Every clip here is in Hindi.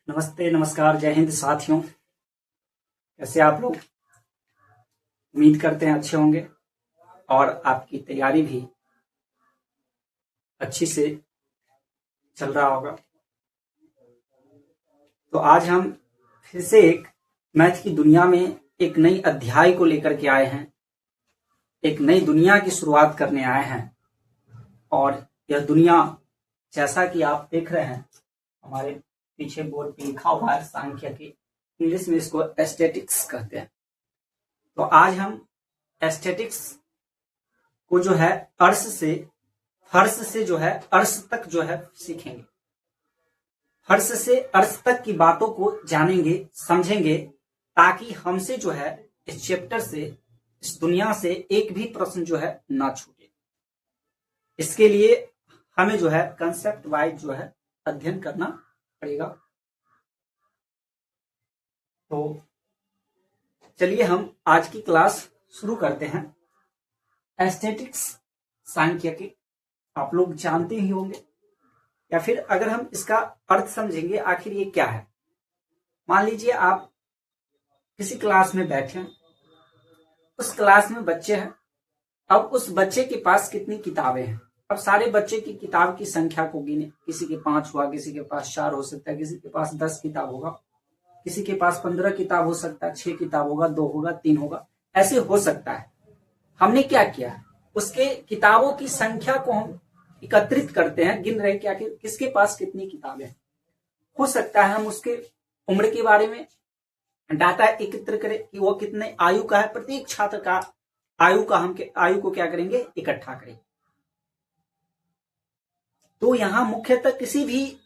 नमस्ते, नमस्कार, जय हिंद साथियों। कैसे आप लोग? उम्मीद करते हैं अच्छे होंगे और आपकी तैयारी भी अच्छी से चल रहा होगा। तो आज हम फिर से एक मैथ की दुनिया में एक नई अध्याय को लेकर के आए हैं, एक नई दुनिया की शुरुआत करने आए हैं। और यह दुनिया, जैसा कि आप देख रहे हैं, हमारे पीछे बोर्ड पे लिखा हुआ है सांख्यिकी, इंग्लिश में इसको एस्थेटिक्स कहते हैं। तो आज हम एस्थेटिक्स को जो है फर्श से जो है अर्श तक जो है सीखेंगे। फर्श से अर्श तक की बातों को जानेंगे, समझेंगे, ताकि हमसे जो है इस चैप्टर से, इस दुनिया से एक भी प्रश्न जो है ना छूटे। इसके लिए हमें जो है कंसेप्ट वाइज जो है अध्ययन करना पड़ेगा। तो चलिए हम आज की क्लास शुरू करते हैं। एस्थेटिक्स सांख्यिकी आप लोग जानते ही होंगे, या फिर अगर हम इसका अर्थ समझेंगे आखिर ये क्या है। मान लीजिए आप किसी क्लास में बैठे हैं, उस क्लास में बच्चे हैं। अब उस बच्चे के पास कितनी किताबें हैं? अब सारे बच्चे की किताब की संख्या को गिने। किसी के 5 हुआ, किसी के पास 4 हो सकता है, किसी के पास 10 किताब होगा, किसी के पास 15 किताब हो सकता है, 6 किताब होगा, 2 होगा, 3 होगा, ऐसे हो सकता है। हमने क्या किया, उसके किताबों की संख्या को हम एकत्रित करते हैं, गिन रहे क्या कि किसके पास कितनी किताबें हैं। हो सकता है हम उसके उम्र के बारे में डाटा एकत्र करें कि वो कितने आयु का है। प्रत्येक छात्र का आयु को क्या करेंगे, इकट्ठा करेंगे। तो यहां मुख्यतः किसी भी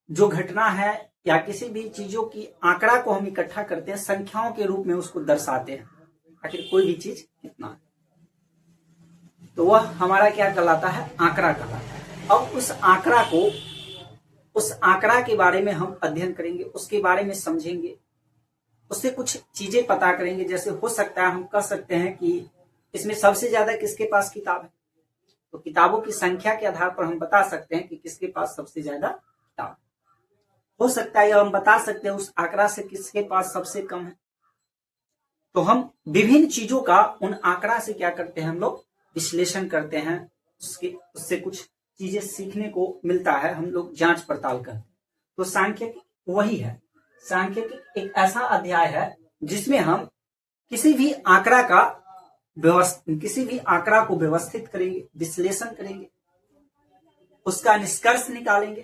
जो घटना है या किसी भी चीजों की आंकड़ा को हम इकट्ठा करते हैं, संख्याओं के रूप में उसको दर्शाते हैं, आखिर कोई भी चीज कितना है, तो वह हमारा क्या कहलाता है, आंकड़ा कहलाता है। अब उस आंकड़ा के बारे में हम अध्ययन करेंगे, उसके बारे में समझेंगे, उससे कुछ चीजें पता करेंगे। जैसे हो सकता है हम कह सकते हैं कि इसमें सबसे ज्यादा किसके पास किताब है, तो किताबों की संख्या के आधार पर हम बता सकते हैं कि किसके पास सबसे ज्यादा किताब। हो सकता है हम बता सकते हैं उस आंकड़ा से किसके पास सबसे कम है। तो हम विभिन्न चीजों का उन आंकड़ा से क्या करते हैं, हम लोग विश्लेषण करते हैं, उससे कुछ चीजें सीखने को मिलता है, हम लोग जांच पड़ताल करते हैं। तो सांख्यिकी वही है। सांख्यिकी एक ऐसा अध्याय है जिसमें हम किसी भी आंकड़ा को व्यवस्थित करेंगे, विश्लेषण करेंगे, उसका निष्कर्ष निकालेंगे।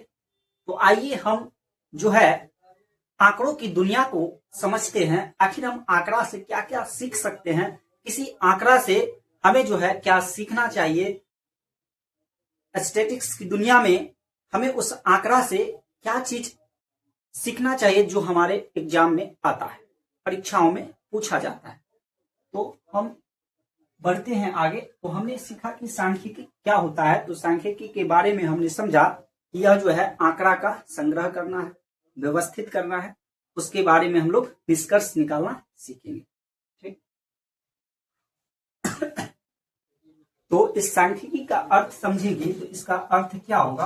तो आइए हम जो है आंकड़ों की दुनिया को समझते हैं। आखिर हम आंकड़ा से क्या क्या सीख सकते हैं, किसी आंकड़ा से हमें जो है क्या सीखना चाहिए। स्टैटिस्टिक्स की दुनिया में हमें उस आंकड़ा से क्या चीज सीखना चाहिए जो हमारे एग्जाम में आता है, परीक्षाओं में पूछा जाता है। तो हम बढ़ते हैं आगे। तो हमने सीखा कि सांख्यिकी क्या होता है। तो सांख्यिकी के बारे में हमने समझा कि यह जो है आंकड़ा का संग्रह करना है, व्यवस्थित करना है, उसके बारे में हम लोग निष्कर्ष निकालना सीखेंगे। ठीक। तो इस सांख्यिकी का अर्थ समझेंगे तो इसका अर्थ क्या होगा।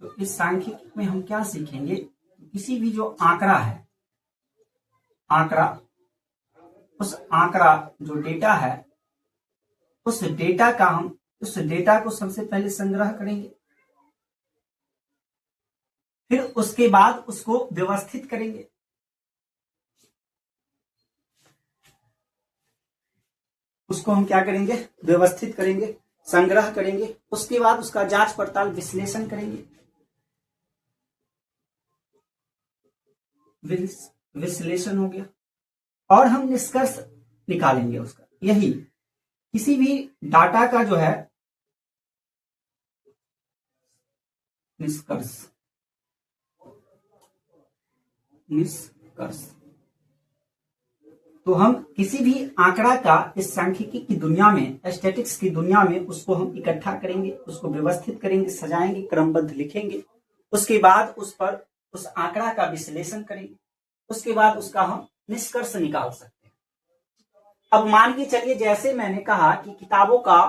तो इस सांख्यिकी में हम क्या सीखेंगे, किसी भी जो आंकड़ा है, उस आंकड़ा जो डेटा है, उस डेटा को सबसे पहले संग्रह करेंगे, फिर उसके बाद उसको व्यवस्थित करेंगे। उसको हम क्या करेंगे, व्यवस्थित करेंगे, संग्रह करेंगे। उसके बाद उसका जांच पड़ताल, विश्लेषण करेंगे। विश्लेषण हो गया और हम निष्कर्ष निकालेंगे उसका। यही किसी भी डाटा का जो है निष्कर्ष। तो हम किसी भी आंकड़ा का इस सांख्यिकी की दुनिया में, स्टैटिस्टिक्स की दुनिया में, उसको हम इकट्ठा करेंगे, उसको व्यवस्थित करेंगे, सजाएंगे, क्रमबद्ध लिखेंगे। उसके बाद उस आंकड़ा का विश्लेषण करेंगे। उसके बाद उसका हम निष्कर्ष निकाल सकते हैं। अब मान के चलिए, जैसे मैंने कहा कि किताबों का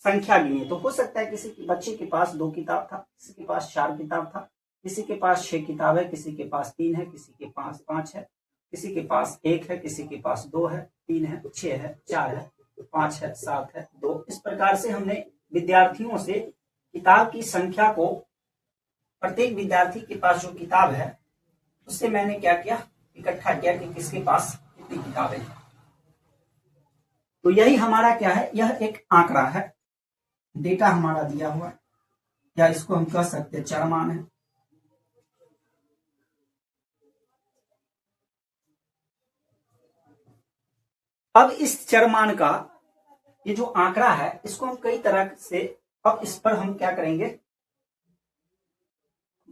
संख्या गिनी तो हो सकता है किसी बच्चे के पास 2 किताब था, किसी के पास 4 किताब था, किसी के पास 6 किताब है, किसी के पास 3 है, किसी के पास 5 है, किसी के पास 1 है, किसी के पास 2 है, 3 है, 6 है, 4 है, 5 है, 7 है, 2। इस प्रकार से हमने विद्यार्थियों से किताब की संख्या को, प्रत्येक विद्यार्थी के पास जो किताब है उससे मैंने क्या किया, इकट्ठा किया कि किसके पास कितनी किताबें हैं। तो यही हमारा क्या है, यह एक आंकड़ा है, डेटा हमारा दिया हुआ है, या इसको हम कह सकते हैं चरमान है। अब इस चरमान का ये जो आंकड़ा है इसको हम कई तरह से, अब इस पर हम क्या करेंगे,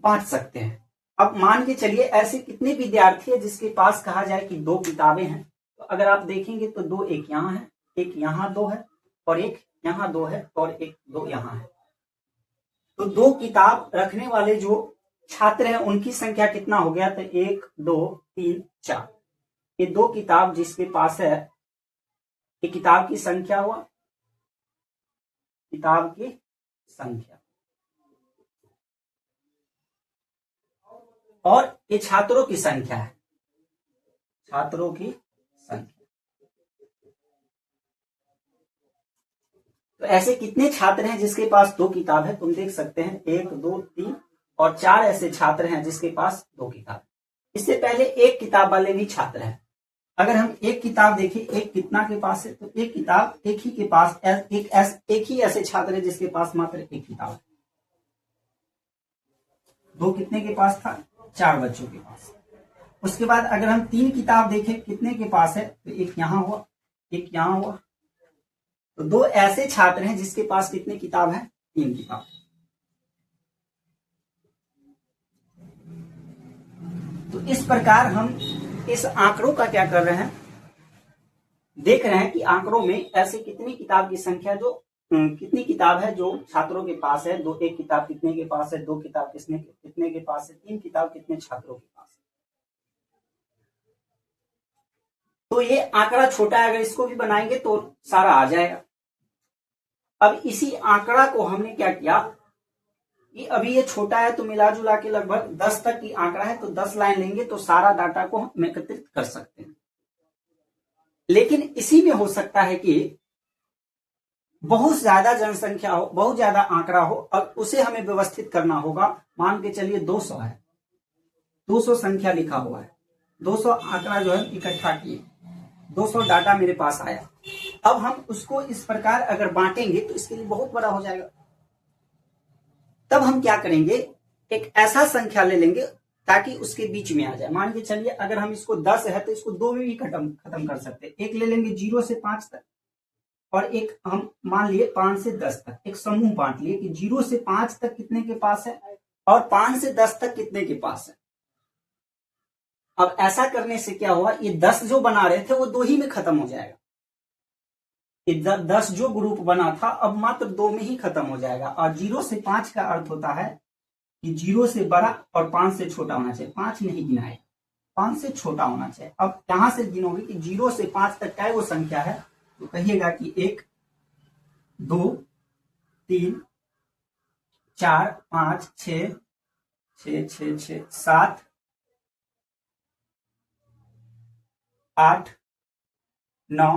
बांट सकते हैं। अब मान के चलिए ऐसे कितने विद्यार्थी है जिसके पास कहा जाए कि 2 किताबें हैं, तो अगर आप देखेंगे तो 2, एक यहाँ है, एक यहाँ 2 है, और एक यहाँ 2 है, और एक 2 यहाँ है। तो 2 किताब रखने वाले जो छात्र हैं उनकी संख्या कितना हो गया, तो 1 2 3 4। ये 2 किताब जिसके पास है, ये किताब की संख्या हुआ, किताब की संख्या, और ये छात्रों की संख्या है, छात्रों की संख्या। तो ऐसे कितने छात्र हैं जिसके पास 2 किताब है, तुम देख सकते हैं 1 2 3 और 4 ऐसे छात्र हैं जिसके पास 2 किताब। इससे पहले 1 किताब वाले भी छात्र हैं। अगर हम 1 किताब देखें, एक कितना के पास है, तो 1 किताब एक ही के पास, एक ही ऐसे छात्र है जिसके पास मात्र 1 किताब है। 2 कितने के पास था, 4 बच्चों के पास। उसके बाद अगर हम 3 किताब देखें कितने के पास है, तो एक यहां हुआ, एक यहां हुआ, तो 2 ऐसे छात्र हैं जिसके पास कितने किताब है, 3 किताब। तो इस प्रकार हम इस आंकड़ों का क्या कर रहे हैं, देख रहे हैं कि आंकड़ों में ऐसे कितनी किताब की संख्या, जो कितनी किताब है जो छात्रों के पास है, 1 किताब कितने के पास है, 2 किताब कितने के पास है, 3 किताब कितने छात्रों के पास है। तो ये आंकड़ा छोटा है, अगर इसको भी बनाएंगे तो सारा आ जाएगा। अब इसी आंकड़ा को हमने क्या किया कि अभी ये छोटा है तो मिला जुला के लगभग 10 तक की आंकड़ा है, तो 10 लाइन लेंगे तो सारा डाटा को हम एकत्रित कर सकते हैं। लेकिन इसी में हो सकता है कि बहुत ज्यादा जनसंख्या हो, बहुत ज्यादा आंकड़ा हो, अब उसे हमें व्यवस्थित करना होगा। मान के चलिए 200 है, 200 संख्या लिखा हुआ है, 200 आंकड़ा जो है इकट्ठा किए, 200 डाटा मेरे पास आया। अब हम उसको इस प्रकार अगर बांटेंगे तो इसके लिए बहुत बड़ा हो जाएगा। तब हम क्या करेंगे, एक ऐसा संख्या ले लेंगे ताकि उसके बीच में आ जाए। मान के चलिए अगर हम इसको 10 है तो इसको 2 में भी खत्म कर सकते हैं। एक ले लेंगे 0 से 5 तक, और एक हम मान लिए 5 से 10 तक, एक समूह बांट लिए कि 0 से 5 तक कितने के पास है और 5 से 10 तक कितने के पास है। अब ऐसा करने से क्या हुआ, ये 10 जो बना रहे थे वो 2 ही में खत्म हो जाएगा। 10 जो ग्रुप बना था अब मात्र 2 में ही खत्म हो जाएगा। और 0 से 5 का अर्थ होता है कि 0 से बड़ा और 5 से छोटा होना चाहिए। 5 नहीं गिनाए, 5 से छोटा होना चाहिए। अब यहां से गिनोगे कि 0 से 5 तक क्या वो संख्या है, तो कहिएगा कि 1 2 3 4 5 6 6 6 6 7 8 9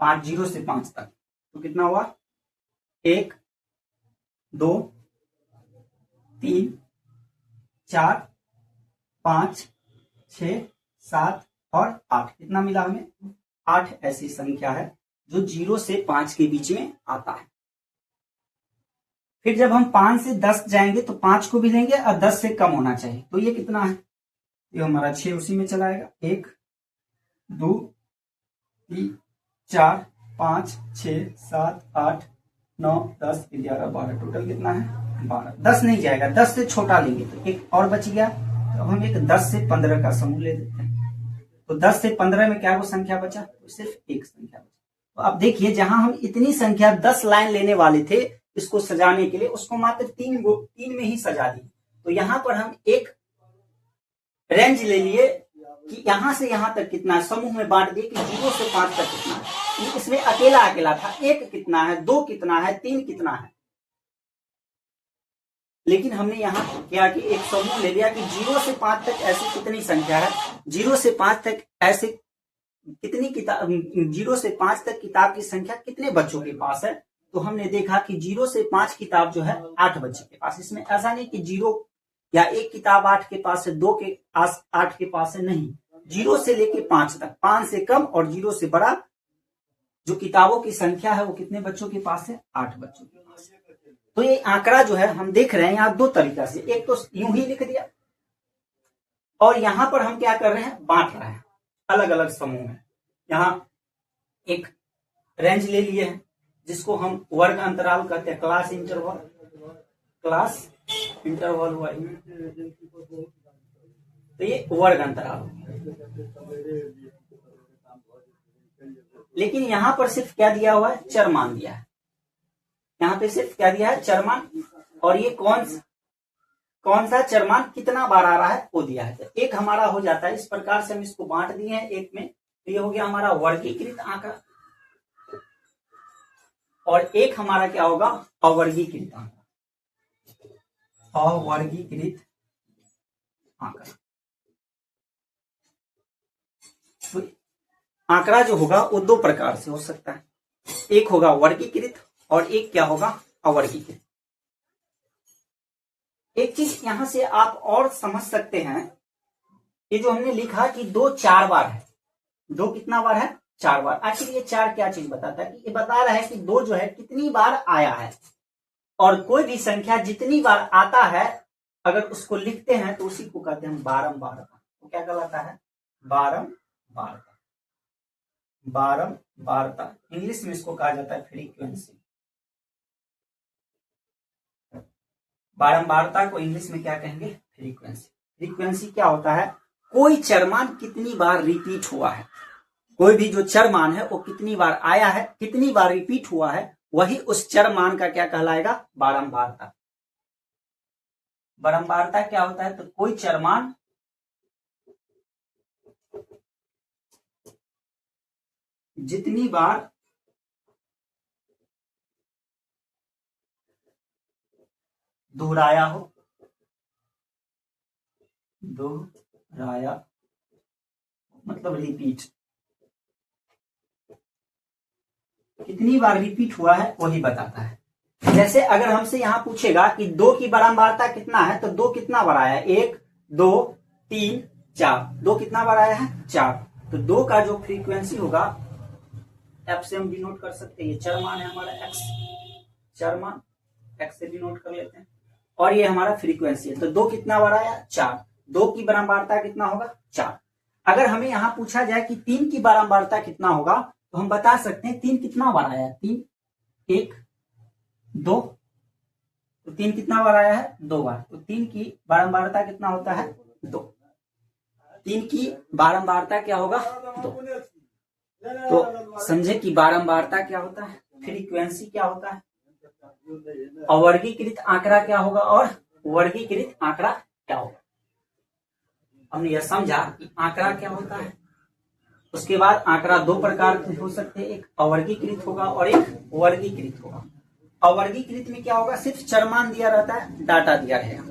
5, 0 से 5 तक, तो कितना हुआ 1 2 3 4 5 6 7 और 8, कितना मिला हमें 8 ऐसी संख्या है जो 0 से 5 के बीच में आता है। फिर जब हम 5 से 10 जाएंगे तो 5 को भी लेंगे और 10 से कम होना चाहिए, तो ये कितना है, ये हमारा 6 उसी में चला आएगा। 1 2 3 4 5 6 7 8 9 10 11 12, टोटल कितना है 12। 10 नहीं जाएगा, 10 से छोटा लेंगे तो एक और बच गया, तो अब हम एक 10 से 15 का समूह ले लेते हैं। तो 10 से 15 में क्या वो संख्या बचा, तो सिर्फ एक संख्या बचा। तो अब देखिए जहां हम इतनी संख्या 10 लाइन लेने वाले थे इसको सजाने के लिए, उसको मात्र 3 में ही सजा दी। तो यहां पर हम एक रेंज ले लिए कि यहां से यहां तक कितना है, समूह में बांट दिए कि 0 से 5 तक कितना है। इसमें अकेला अकेला था, 1 कितना है, 2 कितना है, 3 कितना है। लेकिन हमने यहाँ क्या कि एक समूह ले लिया कि 0 से 5 तक ऐसी कितनी संख्या है, 0 से 5 तक ऐसे कितनी किताब, 0 से 5 तक किताब की संख्या कितने बच्चों के पास है। तो हमने देखा कि 0 से 5 किताब जो है 8 बच्चे के पास। इसमें ऐसा नहीं कि 0 या 1 किताब 8 के पास है, 2 के 8 के पास है, नहीं, 0 से लेके 5 तक, 5 से कम और 0 से बड़ा जो किताबों की संख्या है वो कितने बच्चों के पास है, 8 बच्चों के पास है। तो ये आंकड़ा जो है हम देख रहे हैं यहाँ 2 तरीका से, एक तो यूं ही लिख दिया और यहां पर हम क्या कर रहे हैं, बांट रहे हैं अलग अलग समूह में। यहाँ एक रेंज ले लिए हैं जिसको हम वर्ग अंतराल कहते हैं, क्लास इंटरवल हुआ, तो ये वर्ग अंतराल। लेकिन यहां पर सिर्फ क्या दिया हुआ है, चरमान दिया है। यहाँ पे सिर्फ क्या दिया है, चरमान, और ये कौन सा चरमान कितना बार आ रहा है वो दिया है। तो एक हमारा हो जाता है, इस प्रकार से हम इसको बांट दिए हैं एक में, तो ये हो गया हमारा वर्गीकृत आंकड़ा, और एक हमारा क्या होगा, अवर्गीकृत आंकड़ा। अवर्गीकृत आंकड़ा, तो आंकड़ा जो होगा वो 2 प्रकार से हो सकता है, एक होगा वर्गीकृत और एक क्या होगा, अवर्गीकृत। एक चीज यहां से आप और समझ सकते हैं, ये जो हमने लिखा कि 2 4 बार है, 2 कितना बार है, 4 बार। आखिर ये 4 क्या चीज बताता है, कि ये बता रहा है कि 2 जो है कितनी बार आया है, और कोई भी संख्या जितनी बार आता है अगर उसको लिखते हैं तो उसी को कहते हैं बारंबारता। तो क्या कहलाता है, बारंबारता। बारंबारता इंग्लिश में इसको कहा जाता है फ्रीक्वेंसी। बारंबारता को इंग्लिश में क्या कहेंगे, फ्रीक्वेंसी। फ्रीक्वेंसी क्या होता है, कोई चरमान कितनी बार रिपीट हुआ है, कोई भी जो चरमान है वो कितनी बार आया है, कितनी बार रिपीट हुआ है, वही उस चरमान का क्या कहलाएगा, बारंबारता। बारंबारता क्या होता है, तो कोई चरमान जितनी बार दोहराया हो, दोहराया मतलब रिपीट, कितनी बार रिपीट हुआ है वही बताता है। जैसे अगर हमसे यहां पूछेगा कि 2 की बारंबारता कितना है, तो 2 कितना बार आया है, 1 2 3 4, 2 कितना बार आया है, 4। तो 2 का जो फ्रीक्वेंसी होगा, एफ से हम डिनोट कर सकते हैं, ये चरमान है हमारा एक्स, चरमान एक्स से डिनोट कर लेते हैं, और ये हमारा फ्रीक्वेंसी है। तो 2 कितना बार आया, 4, 2 की बारंबारता कितना होगा, 4। अगर हमें यहां पूछा जाए कि 3 की बारंबारता कितना होगा, तो हम बता सकते हैं 3 कितना बार आया है, 3 1 2, तो 3 कितना बार आया है, 2 बार। तो 3 की बारंबारता कितना होता है, 2। 3 की बारंबारता क्या होगा, 2। तो समझे कि बारंबारता क्या होता है, फ्रीक्वेंसी क्या होता है, अवर्गीकृत आंकड़ा क्या होगा, और वर्गीकृत आंकड़ा क्या होगा। हमने यह समझा कि आंकड़ा क्या होता है। उसके बाद आंकड़ा 2 प्रकार के हो सकते हैं, एक अवर्गीकृत होगा और एक वर्गीकृत होगा। अवर्गीकृत में क्या होगा, सिर्फ चरमान दिया रहता है, डाटा दिया रहेगा।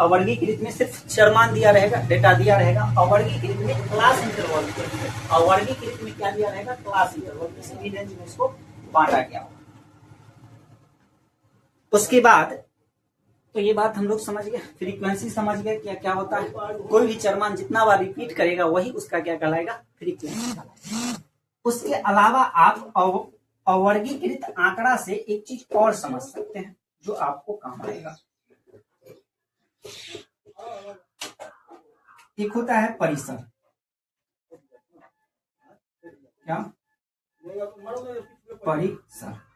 अवर्गीकृत में सिर्फ चरमान दिया रहेगा, डेटा दिया रहेगा। अवर्गीकृत में क्लास इंटरवल, अवर्गीकृत में क्या दिया रहेगा, क्लास इंटरवल, किसी भी रेंज में इसको बांटा गया होगा। उसके बाद तो ये बात हम लोग समझ गए, फ्रीक्वेंसी समझ गए क्या क्या होता है। कोई भी चरमान जितना बार रिपीट करेगा वही उसका क्या कहलाएगा, फ्रीक्वेंसी। उसके अलावा आप अवर्गीकृत आंकड़ा से एक चीज और समझ सकते हैं जो आपको काम आएगा। एक होता है परिसर, क्या, परिसर।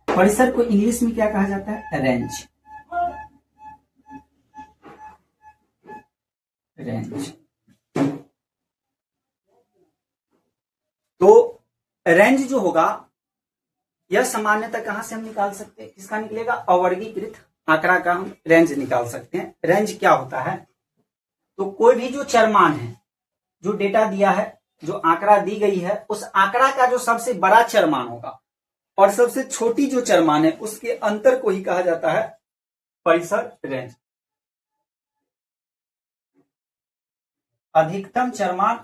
परिसर को इंग्लिश में क्या कहा जाता है, रेंज। रेंज। तो रेंज जो होगा यह सामान्यतः कहां से हम निकाल सकते हैं, किसका निकलेगा, अवर्गीकृत आंकड़ा का हम रेंज निकाल सकते हैं। रेंज क्या होता है, तो कोई भी जो चरमान है, जो डेटा दिया है, जो आंकड़ा दी गई है, उस आंकड़ा का जो सबसे बड़ा चरमान होगा और सबसे छोटी जो चरमान है उसके अंतर को ही कहा जाता है परिसर रेंज। अधिकतम चरमान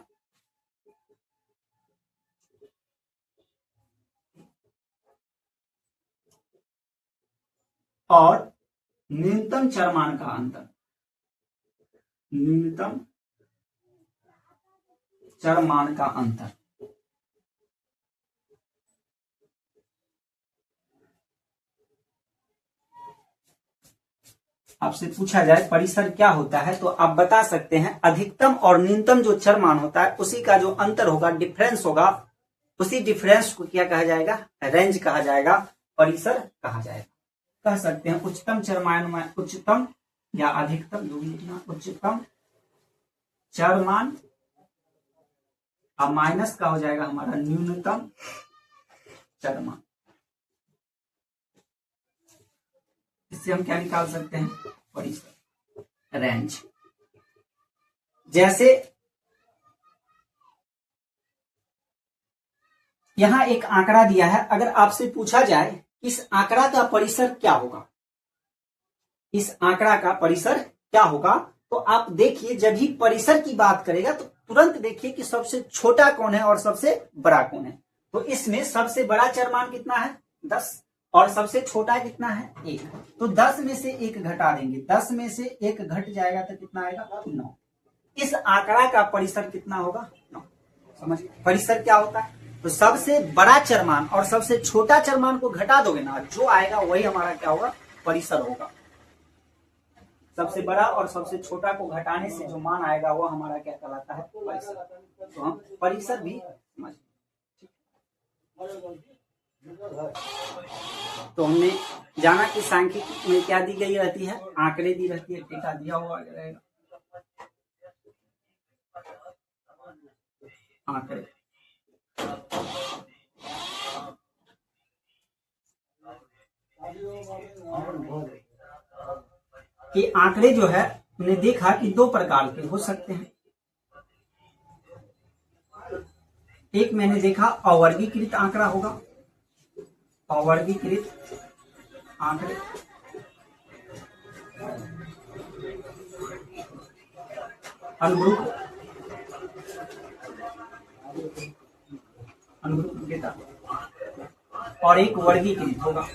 और न्यूनतम चरमान का अंतर, न्यूनतम चरमान का अंतर। आपसे पूछा जाए परिसर क्या होता है तो आप बता सकते हैं अधिकतम और न्यूनतम जो चरमान होता है उसी का जो अंतर होगा, डिफरेंस होगा, उसी डिफरेंस को क्या कहा जाएगा? रेंज कहा जाएगा, परिसर कहा जाएगा। कह सकते हैं उच्चतम चरमान में उच्चतम या अधिकतम, जो भी लिखना, उच्चतम चरमान और माइनस का हो जाएगा हमारा न्यूनतम चरमान। इससे हम क्या निकाल सकते हैं? परिसर रेंज। जैसे यहां एक आंकड़ा दिया है, अगर आपसे पूछा जाए इस आंकड़ा का परिसर क्या होगा, इस आंकड़ा का परिसर क्या होगा, तो आप देखिए जब भी परिसर की बात करेगा तो तुरंत देखिए कि सबसे छोटा कौन है और सबसे बड़ा कौन है। तो इसमें सबसे बड़ा चरमान कितना है? 10 और सबसे छोटा कितना है? 1। तो 10 में से 1 घटा देंगे, 10 में से 1 घट जाएगा तो कितना आएगा? 9। इस आंकड़ा का परिसर कितना होगा? 9। समझ, परिसर क्या होता है? तो सबसे बड़ा चरमान और सबसे छोटा चरमान को घटा दोगे ना, जो आएगा वही हमारा क्या होगा? परिसर होगा। सबसे बड़ा और सबसे छोटा को घटाने से जो मान आएगा वो हमारा क्या कहलाता है? परिसर। तो हम परिसर भी समझ। तो हमने जाना कि सांख्यिकी में क्या दी गई रहती है? आंकड़े दी रहती है, डेटा दिया हुआ रहेगा, आंकड़े। कि आंकड़े जो है हमने देखा कि 2 प्रकार के हो सकते हैं। एक मैंने देखा अवर्गीकृत आंकड़ा होगा, अवर्गीकृत आंकड़े, अनुरूप डेटा, और एक वर्गीकृत होगा।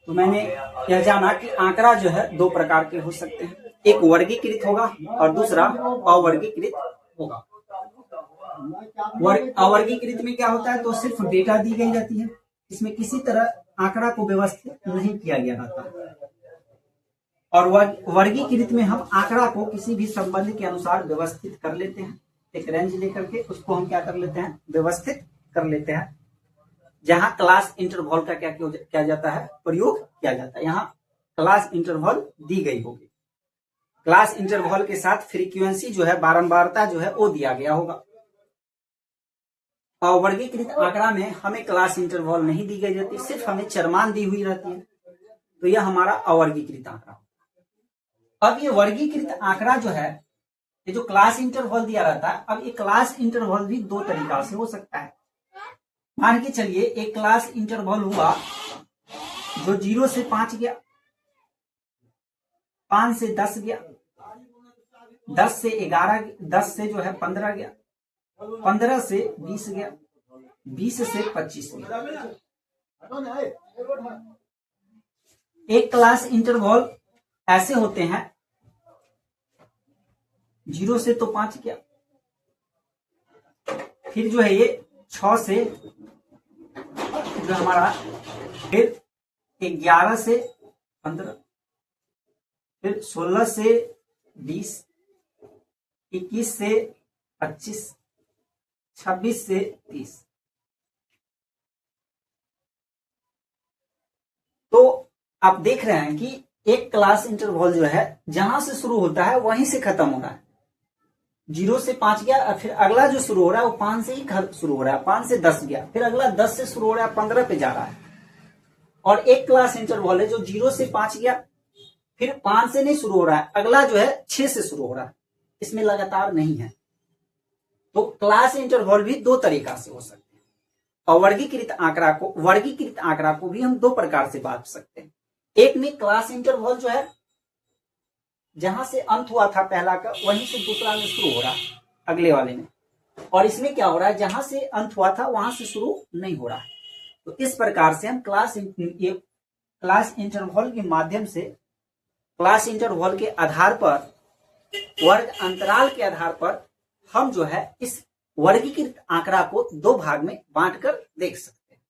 तो मैंने यह जाना कि आंकड़ा जो है 2 प्रकार के हो सकते हैं, एक वर्गीकृत होगा और दूसरा अवर्गीकृत होगा। अवर्गीकृत में क्या होता है? तो सिर्फ डेटा दी गई रहती है, इसमें किसी तरह आंकड़ा को व्यवस्थित नहीं किया गया रहता है। और वर्गीकृत में हम आंकड़ा को किसी भी संबंध के अनुसार व्यवस्थित कर लेते हैं, एक रेंज लेकर के उसको हम क्या कर लेते हैं? व्यवस्थित कर लेते हैं। जहां क्लास इंटरवल का क्या किया जाता है? प्रयोग किया जाता है। यहाँ क्लास इंटरवल दी गई होगी, क्लास इंटरवल के साथ फ्रीक्वेंसी जो है, बारंबारता जो है वो दिया गया होगा। वर्गीकृत आंकड़ा में हमें क्लास इंटरवल नहीं दी गई रहती, सिर्फ हमें चरमान दी हुई रहती है, तो यह हमारा अवर्गीकृत आंकड़ा। अब ये वर्गीकृत आंकड़ा जो है, ये जो क्लास इंटरवल दिया रहता है, अब ये क्लास इंटरवल भी 2 तरीका से हो सकता है। मान के चलिए एक क्लास इंटरवल हुआ जो 0 से 5 गया, 5 से 10 गया, 10 से 11, 10 से जो है 15 गया, 15 से 20 गया, 20 से 25 गया। एक क्लास इंटरवल ऐसे होते हैं 0 से तो 5 गया, फिर जो है ये 6 से जो हमारा, फिर 11 से 15, फिर 16 से 20, 21 से 25, 26 से 30। तो आप देख रहे हैं कि एक क्लास इंटरवल जो है जहां से शुरू होता है वहीं से खत्म हो रहा है। 0 से 5 गया और फिर अगला जो शुरू हो रहा है वो 5 से ही शुरू हो रहा है, 5 से 10 गया, फिर अगला 10 से शुरू हो रहा है, 15 पे जा रहा है। और एक क्लास इंटरवल है जो 0 से 5 गया, फिर 5 से नहीं शुरू हो रहा है, अगला जो है 6 से शुरू हो रहा है, इसमें लगातार नहीं है। तो क्लास इंटरवल भी दो तरीका से हो सकते हैं। और वर्गीकृत आंकड़ा को भी हम दो प्रकार से बांट सकते हैं। एक में क्लास इंटरवल जो है जहां से अंत हुआ था पहला का वहीं से दूसरा में शुरू हो रहा है अगले वाले में, और इसमें क्या हो रहा है जहां से अंत हुआ था वहां से शुरू नहीं हो रहा है। तो इस प्रकार से हम क्लास इंटरवल के माध्यम से, क्लास इंटरवल के आधार पर, वर्ग अंतराल के आधार पर हम जो है इस वर्गीकृत आंकड़ा को दो भाग में बांटकर देख सकते हैं।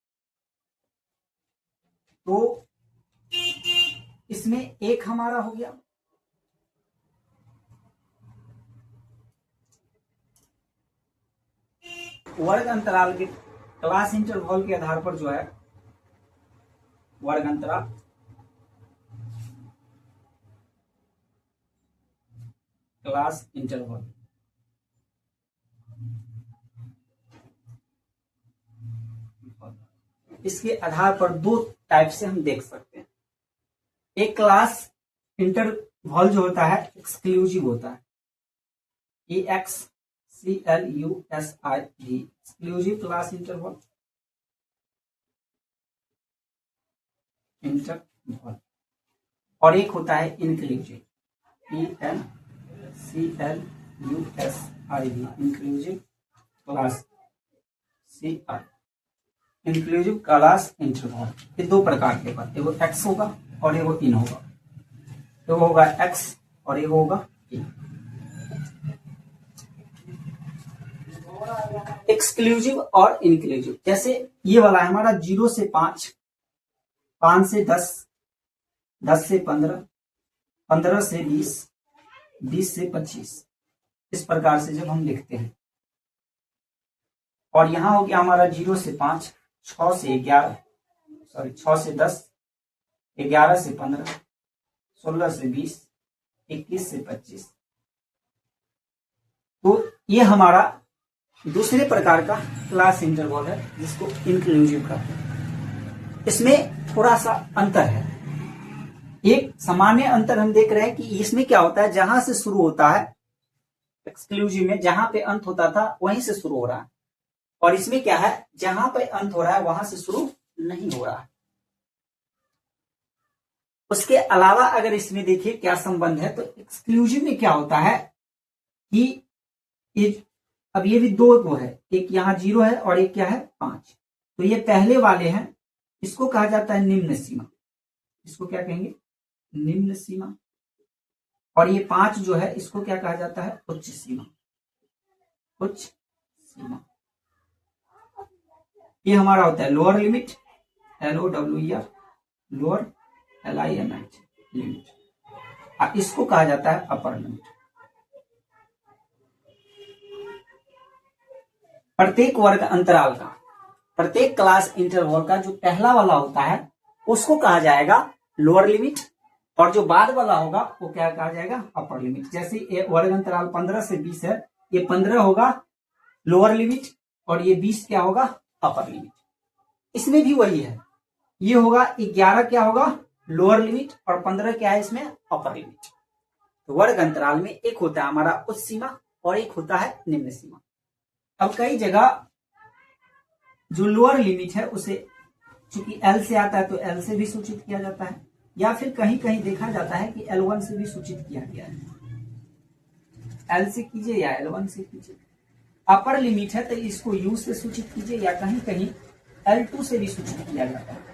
तो इसमें एक हमारा हो गया वर्ग अंतराल के, क्लास इंटरवल के आधार पर जो है वर्ग अंतराल, क्लास इंटरवल, इसके आधार पर दो टाइप से हम देख सकते हैं। एक क्लास इंटरवल जो होता है एक्सक्लूसिव होता है, EXCLUSIV, एक्सक्लूसिव क्लास इंटरवल, और एक होता है inclusive, ENCLUSIV, inclusive class inclusive class interval. ये दो प्रकार के होगा, एगो एक्स होगा और एगो इन होगा, एगो होगा एक्स और एगो होगा इन। एक्सक्लूसिव और इंक्लूसिव, जैसे ये वाला है हमारा 0 से 5, 5 से 10, 10 से 15, 15 से 20, 20 से 25, इस प्रकार से जब हम लिखते हैं। और यहां हो गया हमारा 0 से 5, 6 से 11, 6 से 10, 11 से 15, 16 से 20, 21 से 25। तो ये हमारा दूसरे प्रकार का क्लास इंटरवल है जिसको इंक्लूसिव कहते हैं। इसमें थोड़ा सा अंतर है। एक सामान्य अंतर हम देख रहे हैं कि इसमें क्या होता है, जहां से शुरू होता है एक्सक्लूसिव में, जहां पे अंत होता था वहीं से शुरू हो रहा है, और इसमें क्या है जहां पे अंत हो रहा है वहां से शुरू नहीं हो रहा है। उसके अलावा अगर इसमें देखिए क्या संबंध है, तो एक्सक्लूसिव में क्या होता है कि अब ये भी दो है, एक यहाँ 0 है और एक क्या है 5, तो ये पहले वाले हैं, इसको कहा जाता है निम्न सीमा, इसको क्या कहेंगे निम्न सीमा, और ये 5 जो है इसको क्या कहा जाता है उच्च सीमा, उच्च सीमा। ये हमारा होता है lower limit, LOWER, lower LIMIT limit, और इसको कहा जाता है अपर लिमिट। प्रत्येक वर्ग अंतराल का, प्रत्येक क्लास इंटरवल का जो पहला वाला होता है उसको कहा जाएगा लोअर लिमिट, और जो बाद वाला होगा वो क्या कहा जाएगा अपर लिमिट। जैसे ये वर्ग अंतराल 15 से 20 है, ये 15 होगा लोअर लिमिट और ये 20 क्या होगा अपर लिमिट। इसमें भी वही है, ये होगा 11 क्या होगा लोअर लिमिट और 15 क्या है इसमें अपर लिमिट। तो वर्ग अंतराल में एक होता है हमारा उच्च सीमा और एक होता है निम्न सीमा। अब कई जगह जो लोअर लिमिट है उसे चूंकि L से आता है तो L से भी सूचित किया जाता है, या फिर कहीं कहीं देखा जाता है कि L1 से भी सूचित किया गया है। L से कीजिए या L1 से कीजिए। अपर लिमिट है तो इसको U से सूचित कीजिए, या कहीं कहीं L2 से भी सूचित किया जाता है।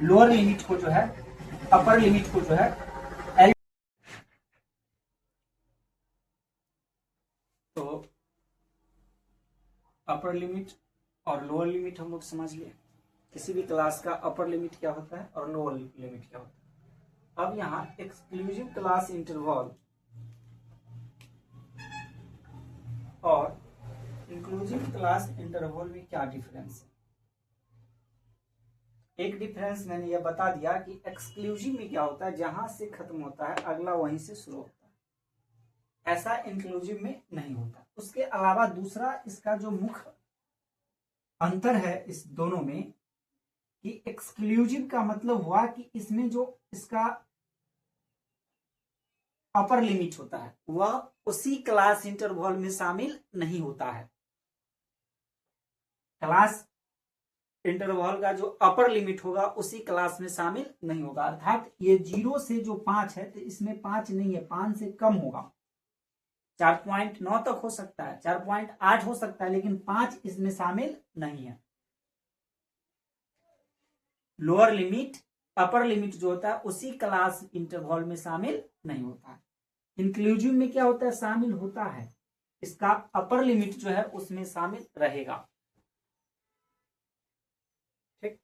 लोअर लिमिट को जो है, अपर लिमिट को जो है L, तो अपर लिमिट और लोअर लिमिट हम लोग समझ लिए। किसी भी क्लास का अपर लिमिट क्या होता है और लोअर लिमिट क्या होता है। अब यहाँ एक्सक्लूसिव क्लास इंटरवल और इंक्लूसिव क्लास इंटरवल में क्या डिफरेंस है। एक डिफरेंस मैंने यह बता दिया कि एक्सक्लूसिव में क्या होता है, जहां से खत्म होता है अगला वहीं से शुरू होता है, ऐसा इंक्लूसिव में नहीं होता। उसके अलावा दूसरा इसका जो मुख्य अंतर है इस दोनों में कि एक्सक्लूसिव का मतलब हुआ कि इसमें जो इसका अपर लिमिट होता है वह उसी क्लास इंटरवल में शामिल नहीं होता है। क्लास इंटरवल का जो अपर लिमिट होगा उसी क्लास में शामिल नहीं होगा, अर्थात ये 0 से जो 5 है तो इसमें 5 नहीं है, 5 से कम होगा। 4.9 तक हो सकता है, 4.8 हो सकता है, लेकिन 5 इसमें शामिल नहीं है। लोअर लिमिट अपर लिमिट जो होता है उसी क्लास इंटरवल में शामिल नहीं होता है। इंक्लूसिव में क्या होता है, शामिल होता है, इसका अपर लिमिट जो है उसमें शामिल रहेगा। ठीक,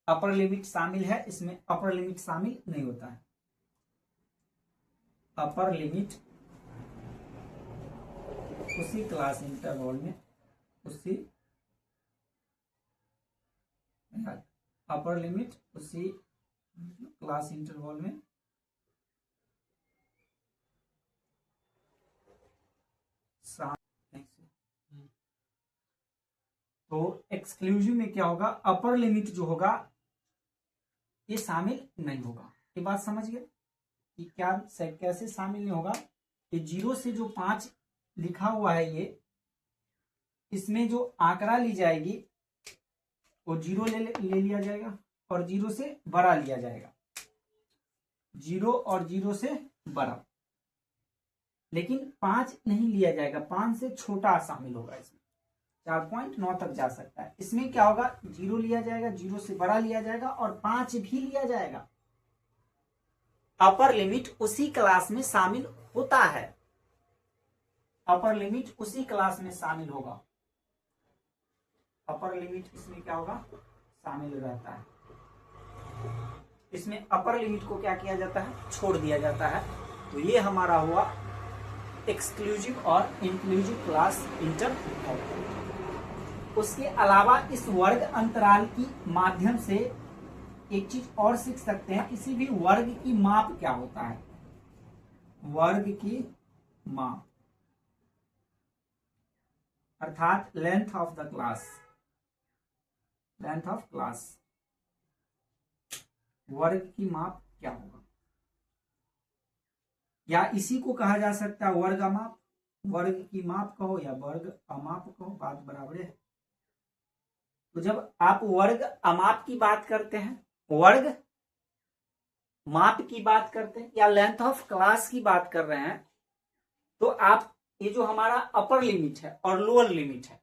अपर लिमिट शामिल है, इसमें अपर लिमिट शामिल नहीं होता है। अपर लिमिट उसी क्लास इंटरवल में, उसी अपर लिमिट उसी क्लास इंटरवल में तो एक्सक्लूसिव में क्या होगा, अपर लिमिट जो होगा ये शामिल नहीं होगा। ये बात समझ गए कि क्या कैसे शामिल नहीं होगा। ये 0 से जो 5 लिखा हुआ है ये, इसमें जो आंकड़ा ली जाएगी वो 0 ले लिया जाएगा और 0 से बड़ा लिया जाएगा, 0 और 0 से बड़ा, लेकिन 5 नहीं लिया जाएगा, 5 से छोटा शामिल होगा। इसमें 4.9 तक जा सकता है। इसमें क्या होगा, 0 लिया जाएगा, 0 से बड़ा लिया जाएगा और 5 भी लिया जाएगा। अपर लिमिट उसी क्लास में शामिल होता है, अपर लिमिट उसी क्लास में शामिल होगा। अपर लिमिट इसमें क्या होगा, शामिल रहता है। इसमें अपर लिमिट को क्या किया जाता है, छोड़ दिया जाता है। तो ये हमारा हुआ एक्सक्लूसिव और इंक्लूसिव क्लास इंटरवल। उसके अलावा इस वर्ग अंतराल की माध्यम से एक चीज और सीख सकते हैं, किसी भी वर्ग की माप क्या होता है। वर्ग की माप अर्थात length of the class, length of class, वर्ग की माप क्या होगा, या इसी को कहा जा सकता है वर्ग अमाप। वर्ग की माप कहो या वर्ग अमाप कहो, बात बराबर है। तो जब आप वर्ग अमाप की बात करते हैं, वर्ग माप की बात करते हैं या लेंथ ऑफ क्लास की बात कर रहे हैं, तो आप ये जो हमारा अपर लिमिट है और लोअर लिमिट है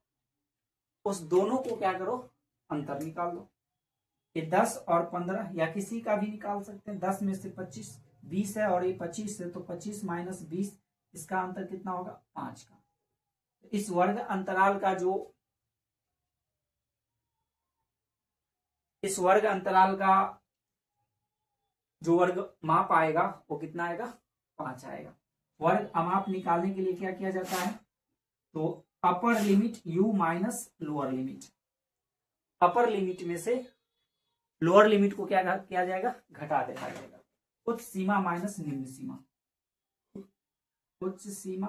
उस दोनों को क्या करो, अंतर निकाल दो। ये 10 और 15 या किसी का भी निकाल सकते हैं। 10 में से 25 20 है और ये 25 है, तो 25 माइनस 20 इसका अंतर कितना होगा, 5 का। इस वर्ग अंतराल का जो, इस वर्ग अंतराल का जो वर्ग माप आएगा वो कितना आएगा, 5 आएगा। वर्ग अमाप निकालने के लिए क्या किया जाता है, तो upper limit u minus lower limit, upper limit में से लोअर लिमिट को क्या किया जाएगा, घटा दिया जाएगा। उच्च सीमा माइनस निम्न सीमा, उच्च सीमा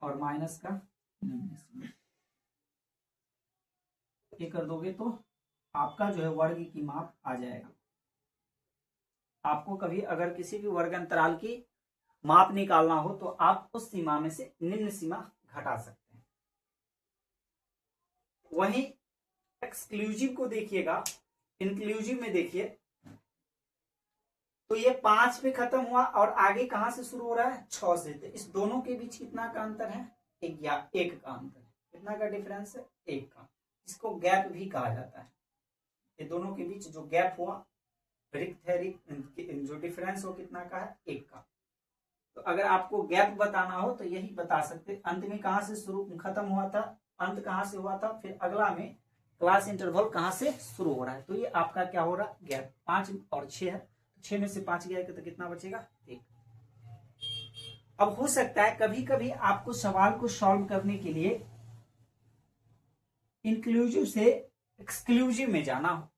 और माइनस का निम्न सीमा, ये कर दोगे तो आपका जो है वर्ग की माप आ जाएगा। आपको कभी अगर किसी भी वर्ग अंतराल की माप निकालना हो तो आप उस सीमा में से निम्न सीमा घटा सकते हैं। वहीं एक्सक्लूसिव को देखिएगा, इंक्लूसिव में देखिए तो ये 5 पे खत्म हुआ और आगे कहां से शुरू हो रहा है, 6 से। तो इस दोनों के बीच कितना का अंतर है, एक का अंतर है। कितना का डिफरेंस है, 1 का। इसको गैप भी कहा जाता है। ये दोनों के बीच जो गैप हुआ, रिक्त है, जो डिफरेंस हो कितना का है, 1 का। तो अगर आपको गैप बताना हो तो यही बता सकते, अंत में कहां से शुरू खत्म हुआ था, अंत कहां से हुआ था, फिर अगला में क्लास इंटरवल कहां से शुरू हो रहा है। तो ये आपका क्या हो रहा, गैप। 5 और 6 है, 6 में से 5 गया तो कितना बचेगा, 1। अब हो सकता है कभी कभी आपको सवाल को सॉल्व करने के लिए इंक्लूसिव से एक्सक्लूसिव में जाना हो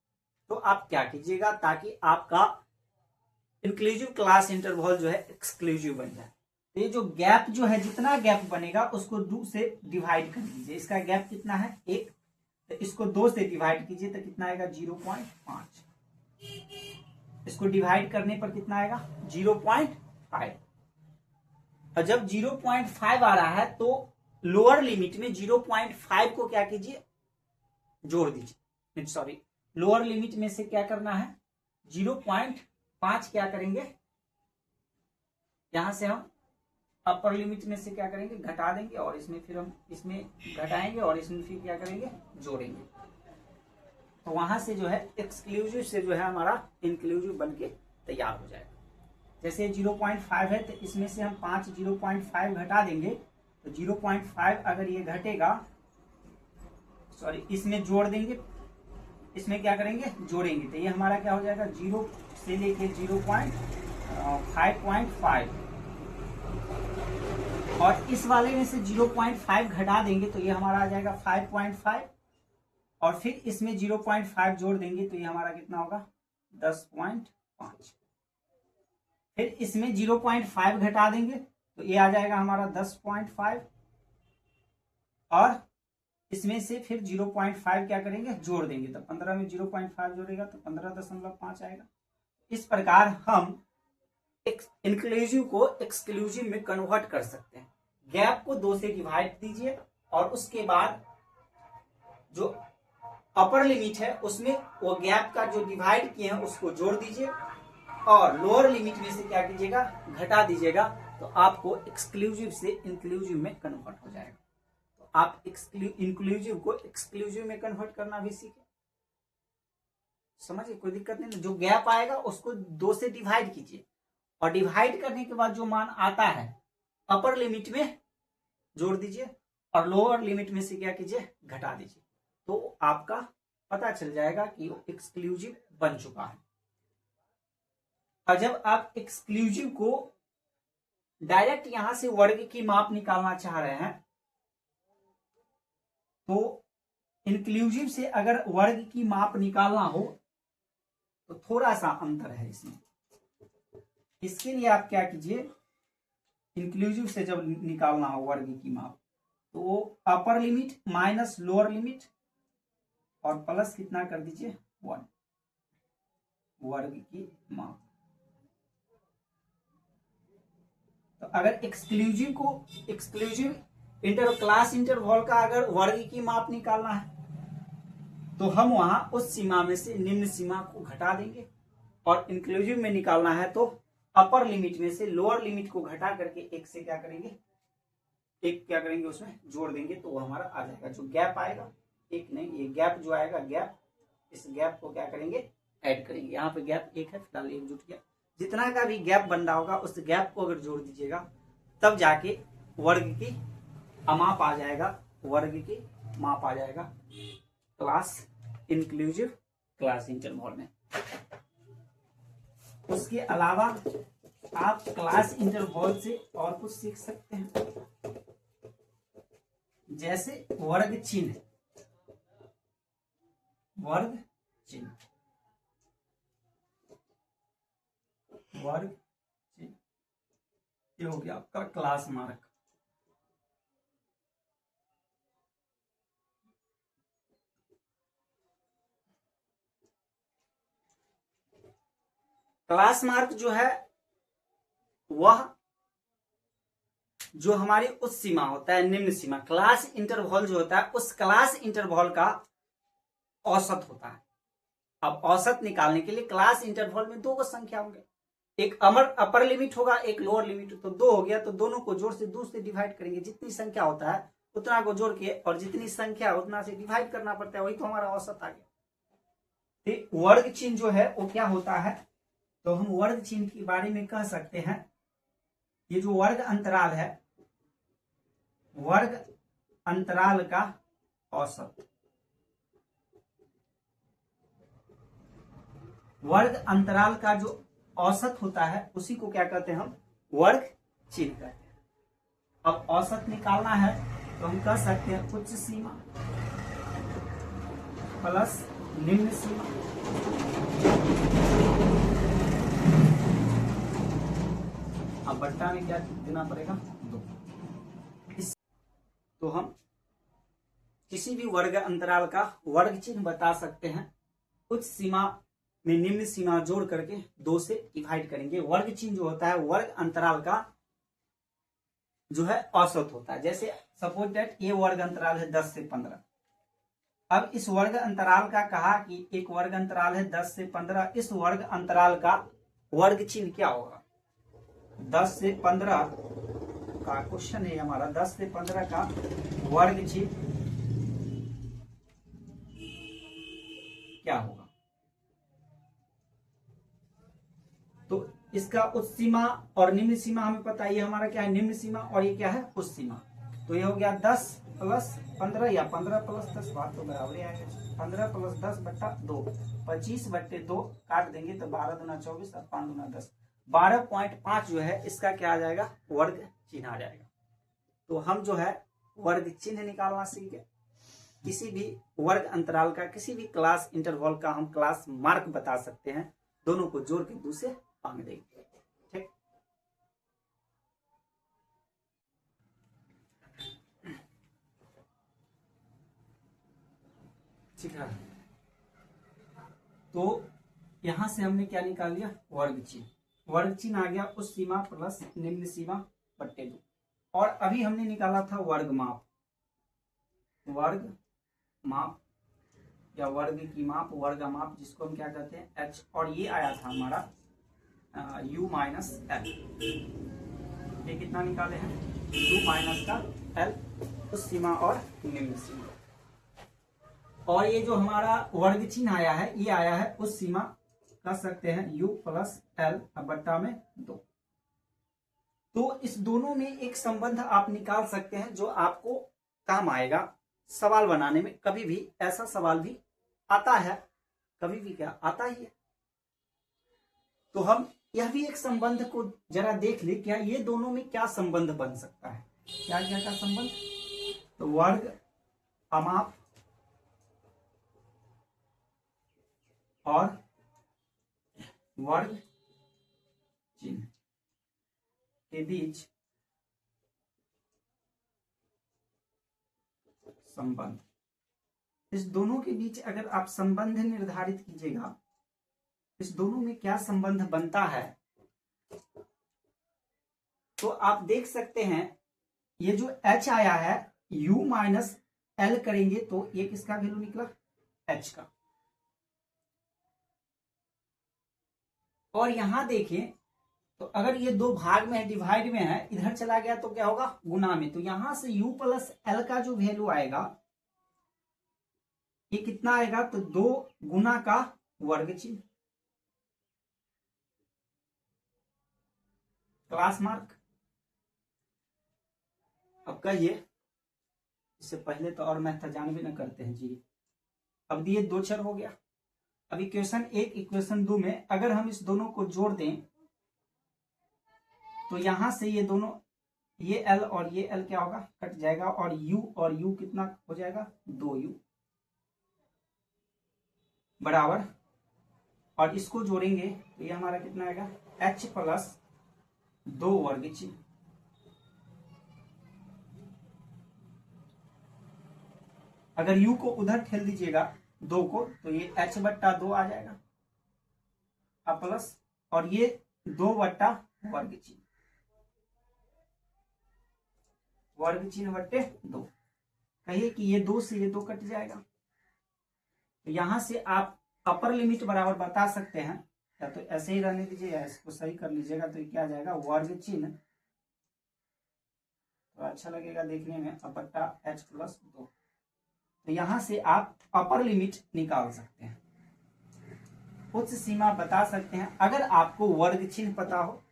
तो आप क्या कीजिएगा, ताकि आपका इंक्लूसिव क्लास इंटरवल जो है एक्सक्लूसिव बन जाए। तो ये जो गैप जो है, जितना गैप बनेगा उसको 2 से डिवाइड कर दीजिए। इसका गैप कितना है 1, तो इसको 2 से डिवाइड कीजिए तो कितना आएगा 0.5। इसको डिवाइड करने पर कितना आएगा 0.5। और जब 0.5 आ रहा है तो लोअर लिमिट में 0.5 को क्या कीजिए, जोड़ दीजिए। सॉरी, लोअर लिमिट में से क्या करना है 0.5 क्या करेंगे, यहां से हम अपर लिमिट में से क्या करेंगे घटा देंगे, और इसमें फिर हम इसमें घटाएंगे और इसमें फिर क्या करेंगे जोड़ेंगे। तो वहां से जो है एक्सक्लूसिव से जो है हमारा इंक्लूसिव बन के तैयार हो जाएगा। जैसे 0.5 है तो इसमें से हम 5 0.5 घटा देंगे, तो 0.5 अगर ये घटेगा, सॉरी इसमें जोड़ देंगे, इसमें क्या करेंगे जोड़ेंगे, तो ये हमारा क्या हो जाएगा 0 से लेके 0.5 और इस वाले में से 0.5 घटा देंगे तो ये हमारा आ जाएगा 5.5 और फिर इसमें 0.5 जोड़ देंगे तो ये हमारा कितना होगा 10.5। फिर इसमें 0.5 घटा देंगे तो ये आ जाएगा हमारा 10.5 और इसमें से फिर 0.5 क्या करेंगे जोड़ देंगे, तो 15 में 0.5 जोड़ेगा तो 15.5 आएगा। इस प्रकार हम इंक्लूसिव को एक्सक्लूसिव में कन्वर्ट कर सकते हैं। गैप को 2 से डिवाइड दीजिए और उसके बाद जो अपर लिमिट है उसमें वो गैप का जो डिवाइड किए हैं उसको जोड़ दीजिए और लोअर लिमिट में से क्या कीजिएगा घटा दीजिएगा, तो आपको एक्सक्लूसिव से इंक्लूसिव में कन्वर्ट हो जाएगा। तो आप इंक्लूसिव को एक्सक्लूसिव में कन्वर्ट करना भी सीखे, समझिए, कोई दिक्कत नहीं। जो गैप आएगा उसको 2 से डिवाइड कीजिए और डिवाइड करने के बाद जो मान आता है अपर लिमिट में जोड़ दीजिए और लोअर लिमिट में से क्या कीजिए घटा दीजिए, तो आपका पता चल जाएगा कि वो एक्सक्लूसिव बन चुका है। और जब आप एक्सक्लूसिव को डायरेक्ट यहां से वर्ग की माप निकालना चाह रहे हैं तो इंक्लूसिव से अगर वर्ग की माप निकालना हो तो थोड़ा सा अंतर है इसमें। इसके लिए आप क्या कीजिए, इंक्लूसिव से जब निकालना हो वर्ग की माप तो upper limit minus lower limit और प्लस कितना कर दीजिए 1 वर्ग की माप। तो अगर एक्सक्लूसिव क्लास इंटरवल का अगर वर्ग की माप निकालना है तो हम वहां उस सीमा में से निम्न सीमा को घटा देंगे और इंक्लूसिव में निकालना है तो अपर लिमिट में से लोअर लिमिट को घटा करके एक से क्या करेंगे उसमें जोड़ देंगे, तो वो हमारा आ जाएगा। जो गैप आएगा एक नहीं, ये गैप जो आएगा गैप, इस गैप को क्या करेंगे ऐड करेंगे। यहाँ पे गैप 1 है, फिलहाल 1 जुट गया। जितना का भी गैप बन रहा होगा उस गैप को अगर जोड़ दीजिएगा तब जाके वर्ग की माप आ जाएगा, वर्ग की माप आ जाएगा क्लास इंक्लूसिव क्लास इंटरवल में। उसके अलावा आप क्लास इंटरवल से और कुछ सीख सकते हैं, जैसे वर्ग चिन्ह, वर्ग चिन्ह, वर्ग चिन्ह, ये हो गया आपका क्लास मार्क। क्लास मार्क जो है वह जो हमारी उस सीमा होता है निम्न सीमा, क्लास इंटरवल जो होता है उस क्लास इंटरवल का औसत होता है। अब औसत निकालने के लिए क्लास इंटरवल में 2 संख्या होंगे, एक अपर लिमिट होगा एक लोअर लिमिट, तो 2 हो गया, तो दोनों को जोड़ से 2 से डिवाइड करेंगे। जितनी संख्या होता है उतना को जोड़ के और जितनी संख्या उतना से डिवाइड करना पड़ता है, वही तो हमारा औसत आ गया। तो वर्ग चिन्ह जो है वो क्या होता है, तो हम वर्ग चिन्ह के बारे में कह सकते हैं ये जो वर्ग अंतराल है, वर्ग अंतराल का औसत, वर्ग अंतराल का जो औसत होता है उसी को क्या कहते हैं हम वर्ग चिन्ह कहते हैं। अब औसत निकालना है तो हम कह सकते हैं उच्च सीमा, प्लस निम्न सीमा, अब बट्टा में क्या देना पड़ेगा 2। तो हम किसी भी वर्ग अंतराल का वर्ग चिन्ह बता सकते हैं उच्च सीमा में निम्न सीमा जोड़ करके 2 से डिवाइड करेंगे। वर्ग चिन्ह जो होता है वर्ग अंतराल का जो है औसत होता है। जैसे सपोज दैट ये वर्ग अंतराल है 10 से 15। अब इस वर्ग अंतराल का कहा कि एक वर्ग अंतराल है 10 से 15, इस वर्ग अंतराल का वर्ग चिन्ह क्या होगा? 10 से 15 का क्वेश्चन है हमारा, 10 से 15 का वर्ग चिन्ह क्या होगा? तो इसका उच्च सीमा और निम्न सीमा हमें पता है, ये हमारा क्या है निम्न सीमा और ये क्या है उच्च सीमा। तो ये हो गया 10 प्लस 15 या 15 प्लस 10, बात तो बराबर ही आएगा। 15 प्लस 10 बट्टा 2, 25 बट्टे 2 काट देंगे तो 12 दूना 24 और 5 दूना 10, 12.5 जो है इसका क्या आ जाएगा वर्ग चिन्ह आ जाएगा। तो हम जो है वर्ग चिन्ह निकालना सीख गए। किसी भी वर्ग अंतराल का किसी भी क्लास इंटरवल का हम क्लास मार्क बता सकते हैं, दोनों को जोड़ के दूसरे भाग देंगे। ठीक, ठीक है। तो यहां से हमने क्या निकाल लिया वर्ग चिन्ह। वर्ग चिन्ह आ गया उस सीमा प्लस निम्न सीमा बट्टे 2। और अभी हमने निकाला था वर्ग माप, वर्ग माप या वर्ग की माप, वर्ग माप जिसको हम क्या कहते हैं h, और ये आया था हमारा u माइनस एल। ये कितना निकाले हैं u माइनस का l उस सीमा और निम्न सीमा। और ये जो हमारा वर्ग चिन्ह आया है ये आया है उस सीमा, कह सकते हैं u प्लस एल बट्टा में 2। तो इस दोनों में एक संबंध आप निकाल सकते हैं जो आपको काम आएगा सवाल बनाने में। कभी भी ऐसा सवाल भी आता है, कभी भी क्या आता ही है। तो हम यह भी एक संबंध को जरा देख ले, क्या ये दोनों में क्या संबंध बन सकता है, क्या क्या का संबंध। तो वर्ग अमाप और वर्ग चिन्ह के बीच संबंध, इस दोनों के बीच अगर आप संबंध निर्धारित कीजिएगा, इस दोनों में क्या संबंध बनता है, तो आप देख सकते हैं ये जो h आया है u माइनस एल करेंगे तो ये किसका वैल्यू निकला h का। और यहां देखें तो अगर ये दो भाग में है डिवाइड में है, इधर चला गया तो क्या होगा गुना में। तो यहां से u प्लस एल का जो वैल्यू आएगा ये कितना आएगा, तो 2 गुना का वर्ग चिन्ह, क्लास मार्क। अब कहिए, इससे पहले तो और मैथ जान भी ना करते हैं जी। अब दिए 2 चर हो गया। अब इक्वेशन 1 इक्वेशन 2 में अगर हम इस दोनों को जोड़ दें तो यहां से ये दोनों, ये l और ये l क्या होगा कट जाएगा, और u कितना हो जाएगा 2u बराबर, और इसको जोड़ेंगे तो ये हमारा कितना आएगा h प्लस 2 वर्ग चिन्ह। अगर u को उधर ठेल दीजिएगा 2 को तो ये h बट्टा 2 आ जाएगा अब प्लस, और ये 2 बट्टा वर्ग चिन्ह, वर्ग चिन्ह बट्टे 2। कहिए कि ये 2 से ये 2 कट जाएगा। तो यहां से आप अपर लिमिट बराबर बता सकते हैं, या तो ऐसे ही रहने दीजिए या इसको सही कर लीजिएगा। तो क्या आ जाएगा वर्ग चिन्ह, तो अच्छा लगेगा देखने में, अब बट्टा h प्लस 2। तो यहां से आप अपर लिमिट निकाल सकते हैं, उच्च सीमा बता सकते हैं। अगर आपको वर्ग चिन्ह पता हो,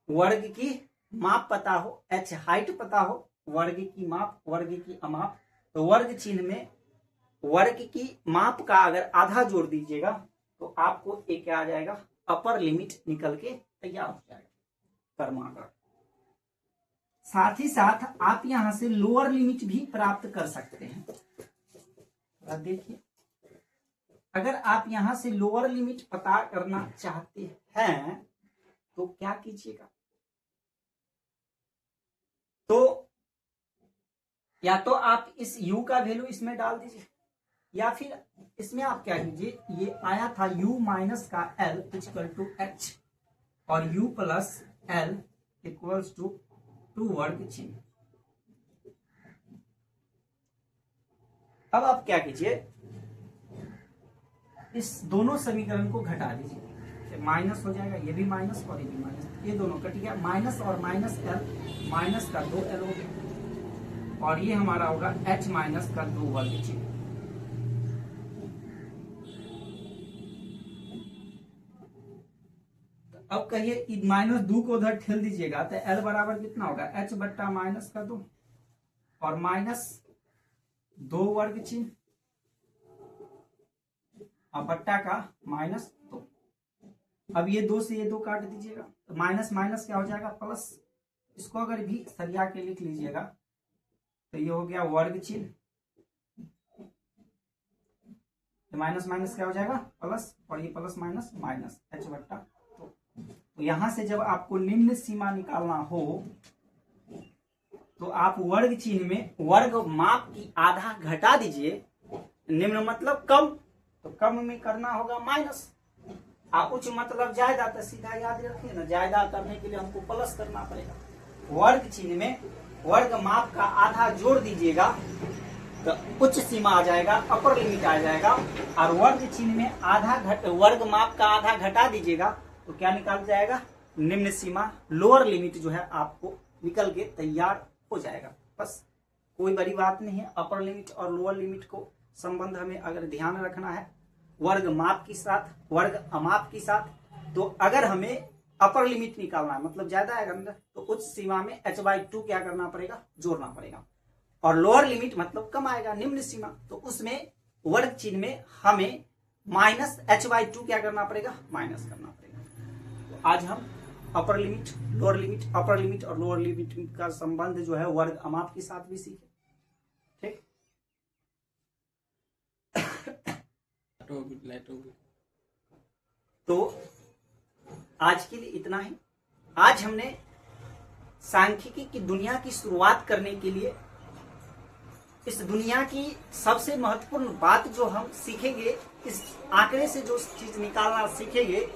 वर्ग की माप पता हो, h हाइट पता हो, वर्ग की माप वर्ग की अमाप, तो वर्ग चिन्ह में वर्ग की माप का अगर आधा जोड़ दीजिएगा तो आपको एक क्या आ जाएगा अपर लिमिट निकल के तैयार हो जाएगा क्रमांक। साथ ही साथ आप यहां से लोअर लिमिट भी प्राप्त कर सकते हैं। देखिए अगर आप यहां से लोअर लिमिट पता करना चाहते हैं तो क्या कीजिएगा, तो या तो आप इस u का वैल्यू इसमें डाल दीजिए, या फिर इसमें आप क्या कीजिए, ये आया था u माइनस का l इक्वल टू h और u plus l equals to 2 वर्ग चिन्ह। अब आप क्या कीजिए, इस दोनों समीकरण को घटा दीजिए, माइनस हो जाएगा, ये भी माइनस और ये भी माइनस, ये दोनों कट गया, माइनस और माइनस l, माइनस का 2l हो गया और ये हमारा होगा h माइनस का 2 वर्ग चिन्ह। अब कहिए माइनस 2 को उधर ठेल दीजिएगा तो l बराबर कितना होगा, h बट्टा माइनस का 2 और माइनस 2 वर्ग चिन्ह और बट्टा का माइनस 2। अब ये 2 से ये 2 काट दीजिएगा तो माइनस माइनस क्या हो जाएगा प्लस, इसको अगर भी सरिया के लिख लीजिएगा तो ये हो गया वर्ग चिन्ह, माइनस माइनस क्या हो जाएगा प्लस और ये प्लस माइनस माइनस h बट्टा 2। तो यहां से जब आपको निम्न सीमा निकालना हो तो आप वर्ग चिन्ह में वर्ग माप की आधा घटा दीजिए, निम्न मतलब कम, तो कम में करना होगा माइनस, उच्च मतलब ज्यादा, तो सीधा याद रखिए ना, ज्यादा करने के लिए हमको प्लस करना पड़ेगा। वर्ग चिन्ह में वर्ग माप का आधा जोड़ दीजिएगा तो उच्च सीमा आ जाएगा, अपर लिमिट आ जाएगा, और वर्ग चिन्ह में वर्ग माप का आधा घटा दीजिएगा तो क्या निकाल जाएगा, निम्न सीमा, लोअर लिमिट जो है आपको निकल के तैयार हो जाएगा। बस कोई बड़ी बात नहीं है, अपर लिमिट और लोअर लिमिट को संबंध हमें अगर ध्यान रखना है वर्ग माप के साथ, वर्ग अमाप के साथ, तो अगर हमें अपर लिमिट निकालना है मतलब ज्यादा आएगा तो उच्च सीमा में h/2 क्या करना पड़ेगा, जोड़ना पड़ेगा, और लोअर लिमिट मतलब कम आएगा, निम्न सीमा, तो उसमें वर्ग चिन्ह में हमें माइनस h/2 क्या करना पड़ेगा, माइनस करना पड़ेगा। तो आज हम upper limit, lower limit, upper limit और लोअर लिमिट का संबंध जो है वर्ग अमाप के साथ भी सीखे। ठीक, तो आज के लिए इतना ही। आज हमने सांख्यिकी की दुनिया की शुरुआत करने के लिए इस दुनिया की सबसे महत्वपूर्ण बात जो हम सीखेंगे, इस आंकड़े से जो चीज निकालना सीखेंगे,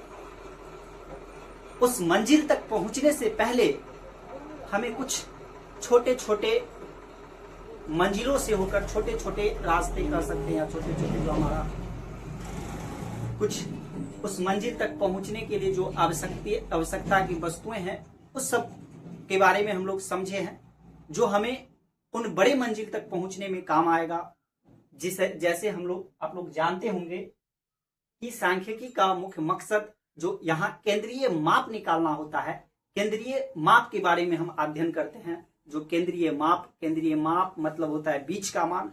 उस मंजिल तक पहुंचने से पहले हमें कुछ छोटे छोटे मंजिलों से होकर छोटे छोटे रास्ते कर सकते हैं, या छोटे छोटे जो हमारा कुछ उस मंजिल तक पहुंचने के लिए जो आवश्यकता की वस्तुएं हैं, उस सब के बारे में हम लोग समझे हैं, जो हमें उन बड़े मंजिल तक पहुंचने में काम आएगा। जैसे आप लोग जानते होंगे कि सांख्यिकी का मुख्य मकसद जो यहाँ केंद्रीय माप निकालना होता है, केंद्रीय माप के बारे में हम अध्ययन करते हैं। जो केंद्रीय माप मतलब होता है बीच का मान,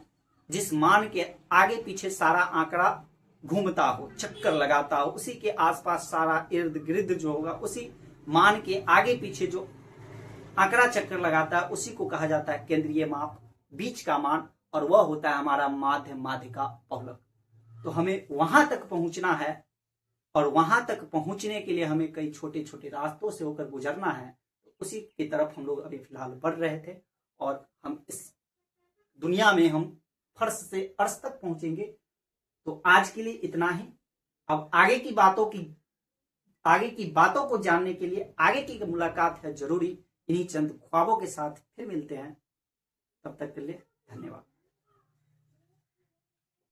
जिस मान के आगे पीछे सारा आंकड़ा घूमता हो, चक्कर लगाता हो, उसी के आसपास सारा इर्द गिर्द जो होगा, उसी मान के आगे पीछे जो आंकड़ा चक्कर लगाता है, उसी को कहा जाता है केंद्रीय माप, बीच का मान, और वह होता है हमारा माध्य, माध्यिका, बहुलक। तो हमें वहां तक पहुंचना है, और वहां तक पहुंचने के लिए हमें कई छोटे छोटे रास्तों से होकर गुजरना है। उसी की तरफ हम लोग अभी फिलहाल बढ़ रहे थे, और हम इस दुनिया में हम फर्श से अर्श तक पहुंचेंगे। तो आज के लिए इतना ही। अब आगे की बातों को जानने के लिए आगे की मुलाकात है जरूरी। इन्हीं चंद ख्वाबों के साथ फिर मिलते हैं, तब तक के लिए